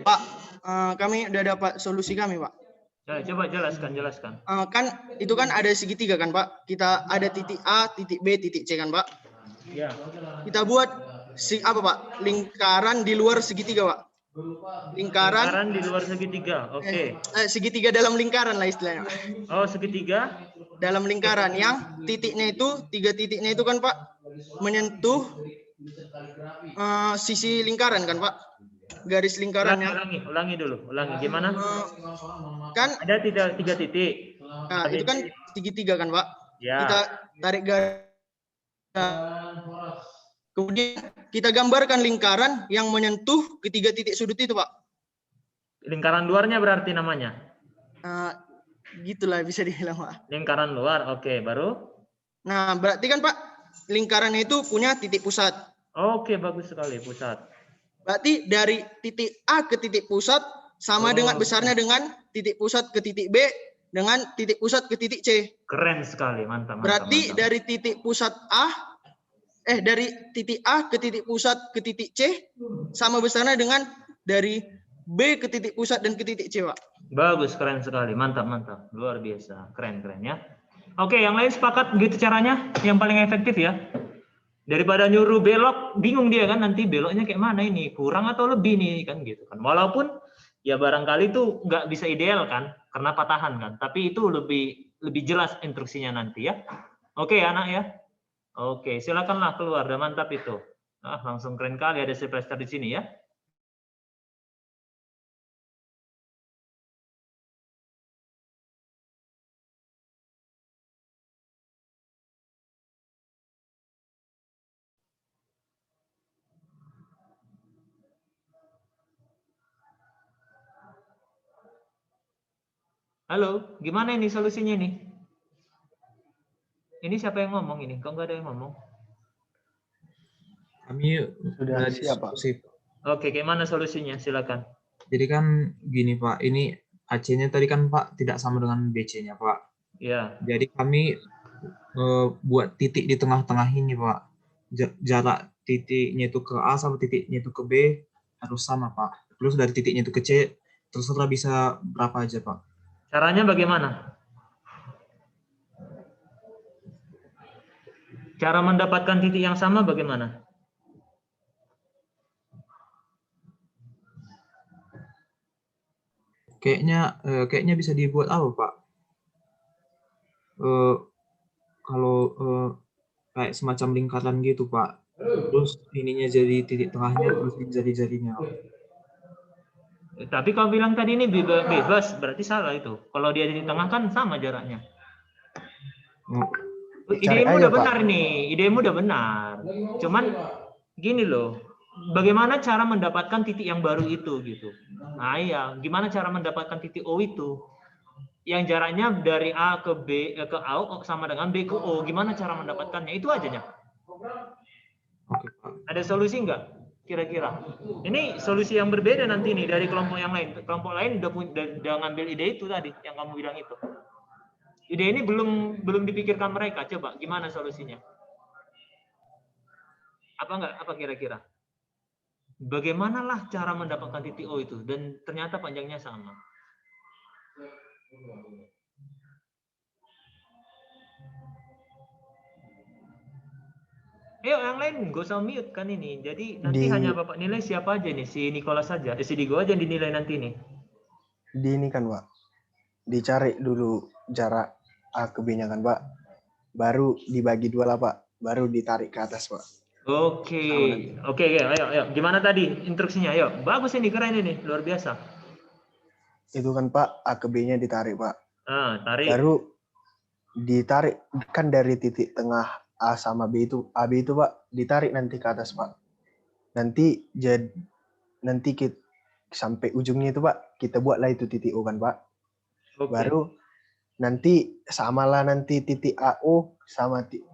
Pak, kami udah dapat solusi kami, Pak. Ya, coba jelaskan. Kan itu kan ada segitiga kan, Pak? Kita ada titik A, titik B, titik C kan, Pak? Ya. Kita buat apa, Pak? Lingkaran di luar segitiga, Pak. Lingkaran di luar segitiga. Oke. Segitiga dalam lingkaran lah istilahnya. Oh, segitiga dalam lingkaran yang titiknya itu, 3 titiknya itu kan, Pak, menyentuh sisi lingkaran kan, Pak? Garis lingkarannya. Ulangi dulu. Gimana? Kan ada 3 titik. Nah, itu kan segitiga kan, Pak? Ya. Kita tarik garis. Kemudian kita gambarkan lingkaran yang menyentuh ketiga titik sudut itu, Pak. Lingkaran luarnya berarti namanya? Gitulah bisa dibilang, Pak. Lingkaran luar, oke. Baru? Nah, berarti kan, Pak, lingkarannya itu punya titik pusat. Oke, bagus sekali, pusat. Berarti dari titik A ke titik pusat sama dengan besarnya dengan titik pusat ke titik B dengan titik pusat ke titik C. Keren sekali, mantap. Berarti dari titik pusat dari titik A ke titik pusat ke titik C sama besarnya dengan dari B ke titik pusat dan ke titik C, Pak. Bagus, keren sekali, mantap. Luar biasa, keren ya. Oke, yang lain sepakat gitu caranya yang paling efektif ya? Daripada nyuruh belok, bingung dia kan nanti beloknya kayak mana ini, kurang atau lebih nih kan gitu kan. Walaupun ya barangkali itu nggak bisa ideal kan, karena patahan kan. Tapi itu lebih jelas instruksinya nanti ya. Oke anak ya. Oke, silakanlah keluar, udah mantap itu. Langsung keren kali ada Sylvester di sini ya. Halo, gimana ini solusinya nih? Ini siapa yang ngomong ini? Kok nggak ada yang ngomong? Kami sudah siap, Pak. Oke, gimana solusinya? Silakan. Jadi kan gini, Pak. Ini AC-nya tadi kan, Pak, tidak sama dengan BC-nya, Pak. Ya. Jadi kami buat titik di tengah-tengah ini, Pak. Jarak titiknya itu ke A sama titiknya itu ke B harus sama, Pak. Terus dari titiknya itu ke C, terserah bisa berapa aja, Pak. Caranya bagaimana? Cara mendapatkan titik yang sama bagaimana? Kayaknya bisa dibuat apa, Pak? Kalau kayak semacam lingkaran gitu, Pak. Terus ininya jadi titik tengahnya, terus jari-jarinya. Tapi kalau bilang tadi ini bebas, berarti salah itu. Kalau dia di tengah kan sama jaraknya. Idemu udah benar nih, idemu udah benar. Cuman gini loh, bagaimana cara mendapatkan titik yang baru itu gitu. Nah iya, gimana cara mendapatkan titik O itu? Yang jaraknya dari A ke B ke A sama dengan B ke O, gimana cara mendapatkannya? Itu aja ya. Ada solusi nggak kira-kira? Ini solusi yang berbeda nanti nih dari kelompok yang lain. Kelompok lain udah ngambil ide itu tadi yang kamu bilang itu. Ide ini belum dipikirkan mereka. Coba gimana solusinya? Apa kira-kira? Bagaimanalah cara mendapatkan titik O itu dan ternyata panjangnya sama. Ayo yang lain gak usah mute kan ini. Jadi nanti hanya Bapak nilai siapa aja nih, si Nicholas saja. Si Digo aja yang dinilai nanti nih. Di ini kan, Pak. Dicari dulu jarak A ke B-nya kan, Pak. Baru dibagi 2 lah, Pak. Baru ditarik ke atas, Pak. Oke, ayo. Gimana tadi instruksinya? Ayo, bagus ini, keren ini, luar biasa. Itu kan, Pak, A ke B-nya ditarik, Pak. Tarik. Baru ditarik kan dari titik tengah A sama B itu, AB itu, Pak, ditarik nanti ke atas, Pak. Nanti kita sampai ujungnya itu, Pak, kita buatlah itu titik O kan, Pak. Okay. Baru nanti samalah nanti titik AO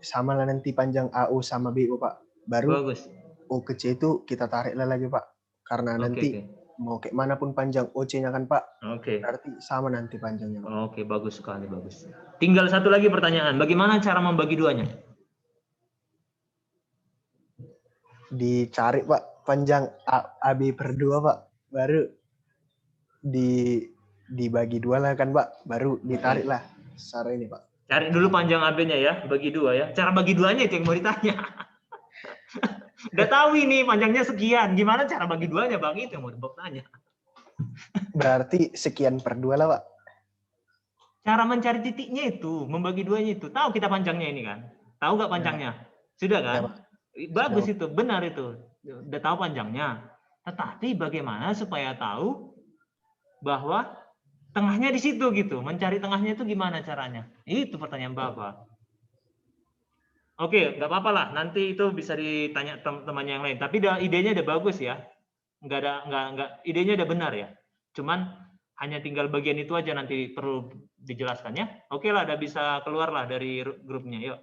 samalah nanti panjang AO sama BO, Pak. Baru bagus. O ke C itu kita tariklah lagi, Pak. Karena nanti mau kayak manapun panjang OC-nya kan, Pak. Berarti sama nanti panjangnya, Pak. Oke, bagus sekali, bagus. Tinggal satu lagi pertanyaan, bagaimana cara membagi duanya? Dicari, Pak, panjang AB per 2, Pak. Baru dibagi dua lah kan Pak, baru ditarik lah secara ini Pak. Cari dulu panjang AB-nya ya, bagi 2 ya. Cara bagi 2-nya itu yang mau ditanya. Udah tahu ini panjangnya sekian, gimana cara bagi 2-nya Bang? Itu yang mau tanya. Berarti sekian per 2 lah Pak. Cara mencari titiknya itu, membagi 2-nya itu. Tahu kita panjangnya ini kan? Tahu nggak panjangnya? Sudah kan? Ya, Pak. Bagus Sudah, itu, benar itu. Udah tahu panjangnya. Tetapi bagaimana supaya tahu bahwa tengahnya di situ gitu. Mencari tengahnya itu gimana caranya? Itu pertanyaan Bapak. Oke, nggak apa-apa lah. Nanti itu bisa ditanya temannya yang lain. Tapi idenya udah bagus ya. Nggak idenya udah benar ya. Cuman hanya tinggal bagian itu aja nanti perlu dijelaskan ya. Oke lah, udah bisa keluar lah dari grupnya. Yuk.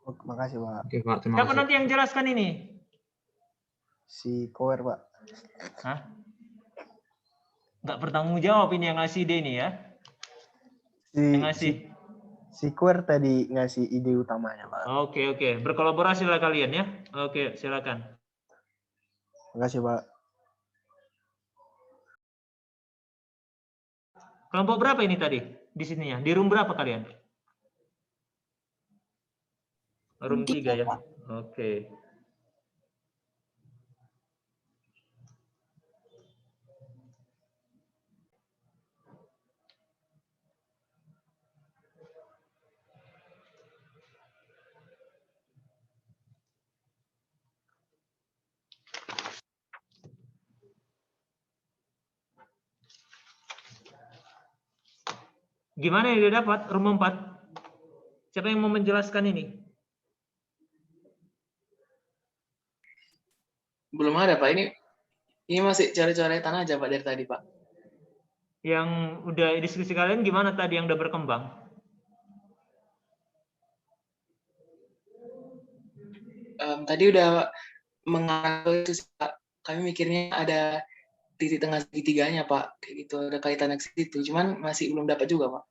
Oh, makasih Pak. Oke Pak, terima Siapa kasih. nanti yang jelaskan ini? Si Kower Pak. Hah? Nggak bertanggung jawab ini yang ngasih ide ini ya. Yang ngasih. Si Kower tadi ngasih ide utamanya Pak. Oke. Berkolaborasi lah kalian ya. Oke, silakan. Makasih Pak. Kelompok berapa ini tadi? Di sininya. Di room berapa kalian? Room 3 ya. Oke. Gimana yang dia dapat? Room 4. Siapa yang mau menjelaskan ini? Belum ada Pak, ini masih coret-coretan aja Pak dari tadi Pak. Yang udah diskusi kalian gimana tadi yang udah berkembang? Tadi udah mengatur itu sih, Pak. Kami mikirnya ada titik tengah segitiganya Pak, kayak gitu ada kaitannya ke situ. Cuman masih belum dapat juga Pak.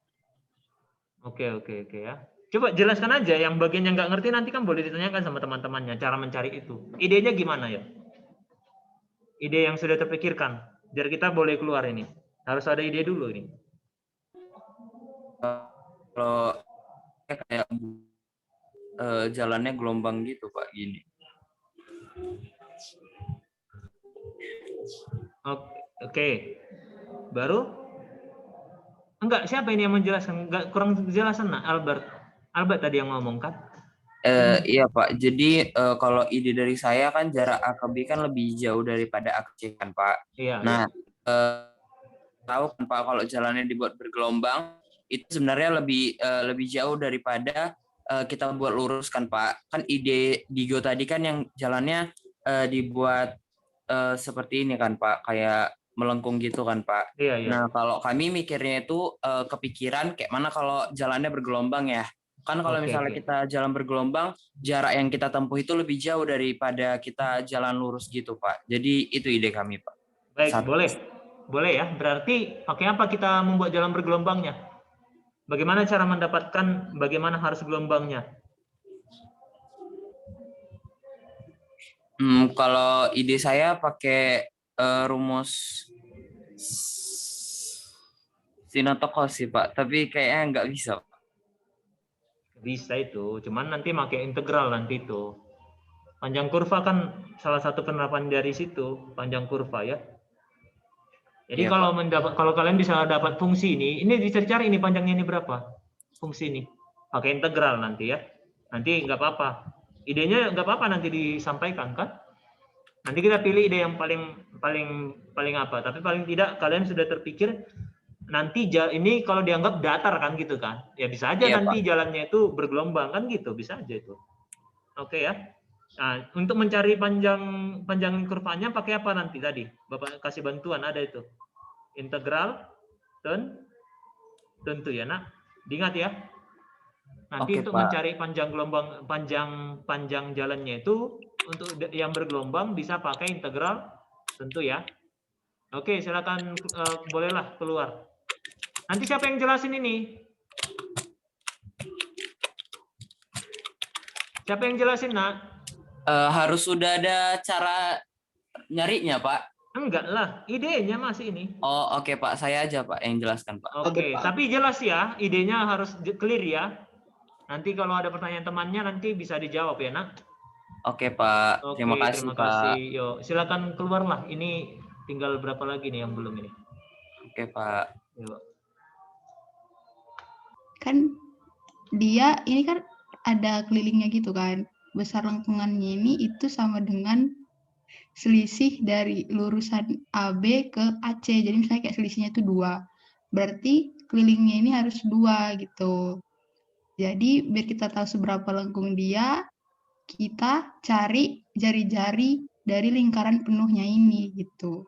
Oke ya. Coba jelaskan aja yang bagian yang nggak ngerti nanti kan boleh ditanyakan sama teman-temannya cara mencari itu. Idenya gimana ya? Ide yang sudah terpikirkan. Biar kita boleh keluar ini. Harus ada ide dulu ini. Kalau kayak jalannya gelombang gitu Pak, gini. Oke. Baru? Enggak, siapa ini yang menjelaskan? Enggak, kurang jelasan nah, Albert tadi yang ngomong kan? Iya Pak, jadi kalau ide dari saya kan jarak A ke B kan lebih jauh daripada A ke C kan Pak. Iya. Nah, tahu kan Pak kalau jalannya dibuat bergelombang itu sebenarnya lebih jauh daripada kita buat lurus kan Pak. Kan ide Digo tadi kan yang jalannya dibuat seperti ini kan Pak, kayak melengkung gitu kan Pak. Iya. Nah kalau kami mikirnya itu kepikiran kayak mana kalau jalannya bergelombang ya. Kan kalau misalnya kita jalan bergelombang, jarak yang kita tempuh itu lebih jauh daripada kita jalan lurus gitu Pak. Jadi itu ide kami Pak. Baik, boleh ya. Berarti pakai apa kita membuat jalan bergelombangnya? Bagaimana cara mendapatkan bagaimana harus gelombangnya? Kalau ide saya pakai rumus Sinotokos sih Pak, tapi kayaknya nggak bisa. Bisa itu, cuman nanti pakai integral nanti itu. Panjang kurva kan salah satu penerapan dari situ, panjang kurva ya. Jadi Iya, kalau kalian bisa dapat fungsi ini dicari ini panjangnya ini berapa? Fungsi ini. Pakai integral nanti ya. Nanti nggak apa-apa. Idenya nggak apa-apa nanti disampaikan kan? Nanti kita pilih ide yang paling apa? Tapi paling tidak kalian sudah terpikir nanti ini kalau dianggap datar kan gitu kan? Ya bisa aja Iya, nanti jalannya itu bergelombang kan gitu, bisa aja itu. Oke ya. Nah, untuk mencari panjang kurvanya pakai apa nanti tadi? Bapak kasih bantuan ada itu. Integral tentu ya, Nak. Diingat ya. Nanti Oke, untuk Pak. mencari panjang jalannya itu untuk yang bergelombang bisa pakai integral tentu ya. Oke, silakan bolehlah keluar. Nanti siapa yang jelasin ini? Siapa yang jelasin, Nak? Harus sudah ada cara nyarinya Pak. Enggak lah, idenya masih ini. Oh, oke Pak, saya aja Pak yang jelaskan Pak. Oke, Pak. tapi jelas ya, idenya harus clear ya. Nanti kalau ada pertanyaan temannya nanti bisa dijawab ya, Nak. Oke Pak, Oke, terima kasih terima Pak. kasih. Yuk, silakan keluarlah. Ini tinggal berapa lagi nih yang belum ini? Oke Pak. Yuk. Kan dia ini kan ada kelilingnya gitu kan. Besar lengkungannya ini itu sama dengan selisih dari lurusan AB ke AC. Jadi misalnya kayak selisihnya itu 2. Berarti kelilingnya ini harus 2 gitu. Jadi biar kita tahu seberapa lengkung dia, kita cari jari-jari dari lingkaran penuhnya ini gitu.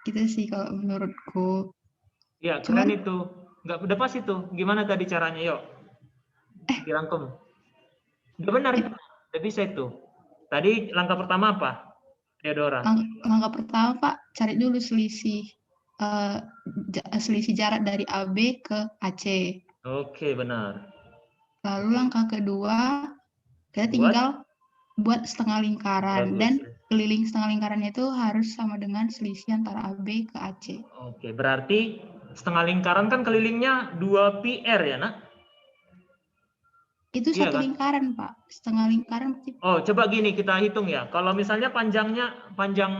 Gitu sih kalau menurutku. Ya, keren Cuman- itu. Nggak udah pas itu. Gimana tadi caranya, yuk? Dirangkum. Udah benar itu. Udah bisa itu. Tadi langkah pertama apa? Theodora. Langkah pertama Pak, cari dulu selisih jarak dari AB ke AC. Oke, benar. Lalu langkah kedua, kita tinggal buat setengah lingkaran. Bagus. Dan keliling setengah lingkarannya itu harus sama dengan selisih antara AB ke AC. Oke, berarti setengah lingkaran kan kelilingnya 2 PR ya, Nak? Itu Iya satu kan? lingkaran Pak. Setengah lingkaran berarti Oh, coba gini kita hitung ya. Kalau misalnya panjang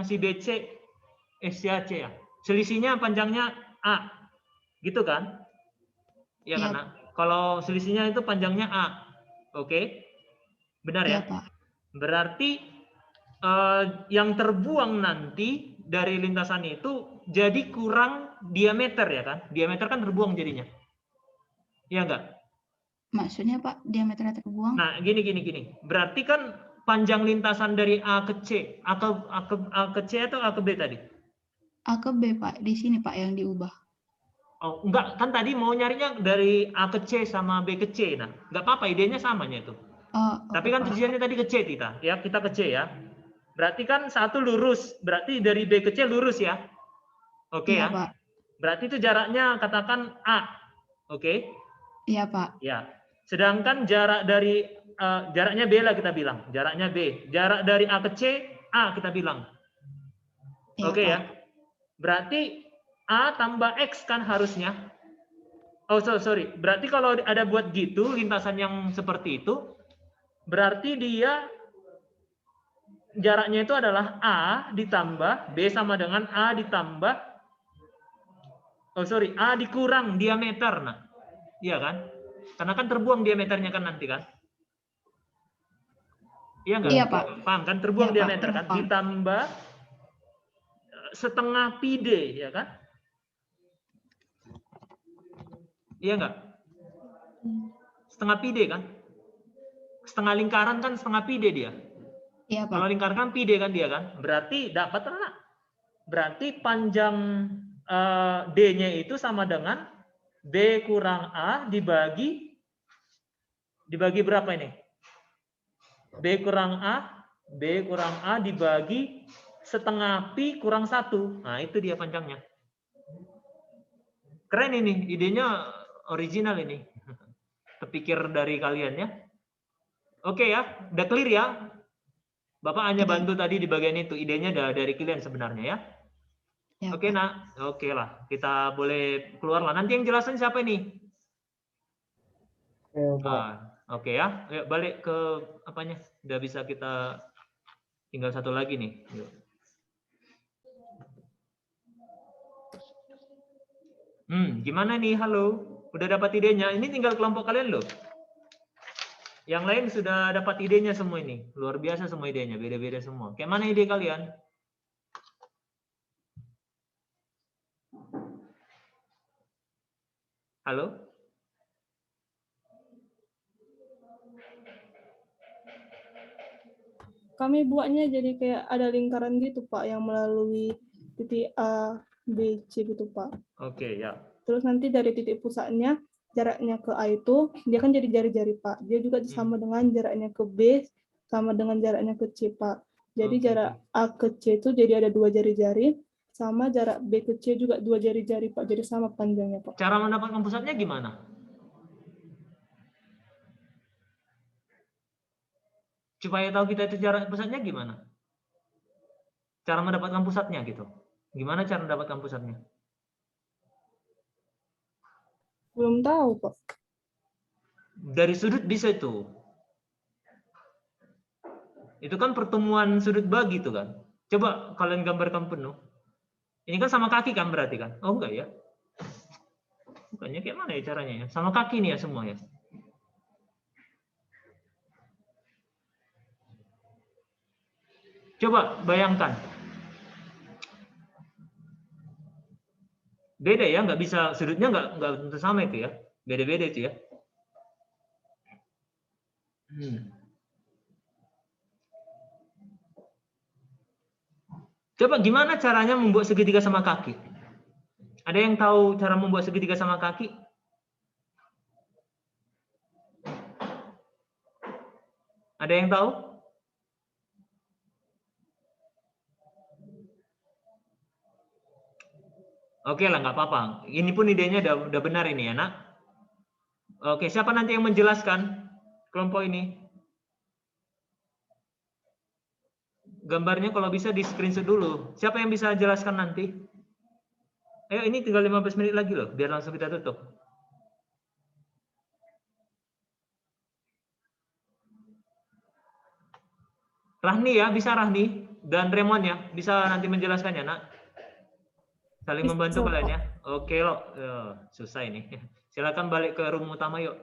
si BC, si AC ya. Selisihnya panjangnya A. Gitu kan? Iya kan, Iya. Nak? Kalau selisihnya itu panjangnya A. Oke? Benar ya? Iya Pak. Berarti yang terbuang nanti dari lintasan itu jadi kurang diameter ya kan? Diameter kan terbuang jadinya. Iya enggak? Maksudnya Pak, diameternya terbuang? Nah, gini. Berarti kan panjang lintasan dari A ke C, A ke C atau A ke B tadi? A ke B Pak, di sini Pak yang diubah. Oh, enggak, kan tadi mau nyarinya dari A ke C sama B ke C. Nah, enggak apa-apa, idenya samanya itu. Oh, Tapi kan tujuannya tadi ke C kita, ya kita ke C ya. Berarti kan satu lurus, berarti dari B ke C lurus ya. Oke iya ya. Pak. Berarti itu jaraknya katakan A. Oke. Iya Pak. Ya. Sedangkan jarak dari jaraknya B lah kita bilang, jaraknya B. Jarak dari A ke C A kita bilang. Iya, Oke Pak. ya. Berarti A tambah X kan harusnya. Oh, sorry. Berarti kalau ada buat gitu, lintasan yang seperti itu, berarti dia jaraknya itu adalah A ditambah B sama dengan A ditambah A dikurang diameter. Nah, iya kan? Karena kan terbuang diameternya kan nanti kan? Iya nggak? Iya, Pak. Paham kan? Terbuang Iya, Pak. diameter kan? Paham. Ditambah setengah pi D, ya kan? Iya nggak? Setengah pi D kan? Setengah lingkaran kan setengah pi D dia. Iya Pak. Kalau lingkaran kan pi D kan dia kan? Berarti dapat lah. Berarti panjang D-nya itu sama dengan B kurang A dibagi berapa ini? B kurang A dibagi setengah pi kurang 1. Nah, itu dia panjangnya. Keren ini, idenya original ini. Terpikir dari kalian ya. Oke ya, udah clear ya? Bapak hanya bantu tadi di bagian itu, idenya dari kalian sebenarnya ya. Ya, Oke, Pak. Nak. Oke lah, kita boleh keluar lah. Nanti yang jelasin siapa ini? Oke ya. Yuk, balik ke apanya? Udah bisa kita tinggal satu lagi nih. Yuk. Gimana nih? Halo. Udah dapat idenya? Ini tinggal kelompok kalian loh. Yang lain sudah dapat idenya semua ini. Luar biasa semua idenya, beda-beda semua. Kayak mana ide kalian? Halo? Kami buatnya jadi kayak ada lingkaran gitu Pak, yang melalui titik A, B, C gitu Pak. Oke, ya. Terus nanti dari titik pusatnya, jaraknya ke A itu, dia kan jadi jari-jari Pak. Dia juga sama dengan jaraknya ke B, sama dengan jaraknya ke C Pak. Jadi Oke, jarak A ke C itu jadi ada 2 jari-jari, sama jarak B ke C juga 2 jari-jari Pak. Jadi sama panjangnya Pak. Cara mendapatkan pusatnya gimana? Supaya tahu kita itu jarak pusatnya gimana? cara mendapatkan pusatnya gitu. Gimana cara mendapatkan pusatnya? Belum tahu, Pak. Dari sudut bisa itu. Itu kan pertemuan sudut bagi itu kan. Coba kalian gambarkan penuh. Ini kan sama kaki kan berarti kan? Oh enggak ya? Bukannya kayak mana ya caranya ya? Sama kaki nih ya semua ya. Coba bayangkan. Beda ya, nggak bisa, sudutnya nggak tentu sama itu ya. Beda-beda itu ya. Coba gimana caranya membuat segitiga sama kaki? Ada yang tahu cara membuat segitiga sama kaki? Ada yang tahu? Oke lah, nggak apa-apa. Ini pun idenya udah benar ini ya, nak. Oke, siapa nanti yang menjelaskan kelompok ini? Gambarnya kalau bisa di screenshot dulu. Siapa yang bisa jelaskan nanti? Ayo, ini tinggal 15 menit lagi loh, biar langsung kita tutup. Rahni ya, bisa Rahni. Dan Remon ya, bisa nanti menjelaskannya, nak. Saling membantu kalian ya. Oke loh, susah ini. Silakan balik ke room utama yuk.